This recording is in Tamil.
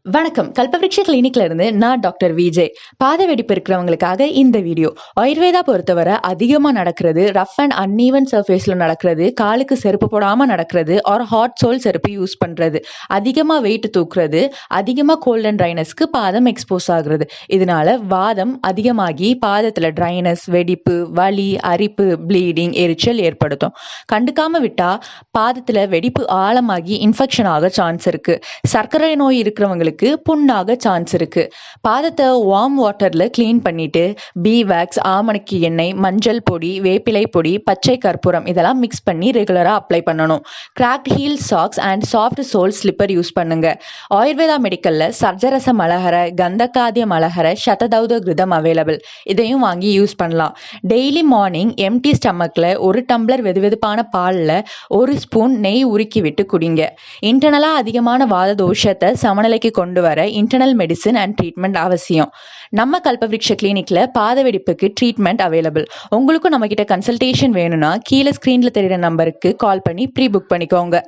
வணக்கம். கல்பவ்ருக்ஷ கிளினிக்ல இருந்து நான் டாக்டர் விஜய். பாத வெடிப்பு இருக்கிறவங்களுக்காக இந்த வீடியோ. ஆயுர்வேதா பொறுத்தவரை அதிகமா நடக்கிறது ரஃப் அண்ட் அன்ஈவன் சர்ஃபேஸ்ல நடக்கிறது, காலுக்கு செருப்பு போடாம நடக்கிறது, ஆர் ஹாட் சோல் செருப்பு யூஸ் பண்றது, அதிகமா வெயிட் தூக்குறது, அதிகமா கோல்ட் அண்ட் ட்ரைனஸ்க்கு பாதம் எக்ஸ்போஸ் ஆகுறது. இதனால வாதம் அதிகமாகி பாதத்துல ட்ரைனஸ், வெடிப்பு, வலி, அரிப்பு, ப்ளீடிங், எரிச்சல் ஏற்படுத்தும். கண்டுக்காம விட்டா பாதத்துல வெடிப்பு ஆழமாகி இன்ஃபெக்ஷன் ஆக சான்ஸ் இருக்கு. சர்க்கரை நோய் இருக்கிறவங்களுக்கு புண்ணாக சான்ஸ் இருக்கு. பாதத்தை வார்ம் வாட்டர்ல கிளீன் பண்ணிட்டு பீ வேக்ஸ், ஆமணக்கு எண்ணெய், மஞ்சள் பொடி, வேப்பிலை பொடி, பச்சை கற்பூரம் இதெல்லாம் மிக்ஸ் பண்ணி ரெகுலரா அப்ளை பண்ணணும். Cracked heel socks and soft sole slipper use பண்ணுங்க. ஆயுர்வேதா மெடிக்கல்ல சர்ஜரச மலஹர, கந்தகாதிய மலஹர, சததௌத கிருதம் அவைலபிள். இதையும் வாங்கி யூஸ் பண்ணலாம். டெய்லி மார்னிங் எம்டி ஸ்டமக்ல ஒரு டம்ளர் வெதுவெதுப்பான பால்ல ஒரு ஸ்பூன் நெய் உருக்கி விட்டு குடிங்க. இன்டர்னலா அதிகமான வாத தோஷத்தை சமநிலைக்கு கொண்டு வர இன்டர்னல் மெடிசின் அண்ட் ட்ரீட்மெண்ட் அவசியம். நம்ம கல்பவ்ருக்ஷ கிளினிக்ல பாத வெடிப்புக்கு ட்ரீட்மெண்ட் அவைலபிள். உங்களுக்கும் நம்ம கிட்ட கன்சல்டேஷன் வேணும்னா கீழே ஸ்கிரீன்ல தெரியுற நம்பருக்கு கால் பண்ணி ப்ரீ புக் பண்ணிக்கோங்க.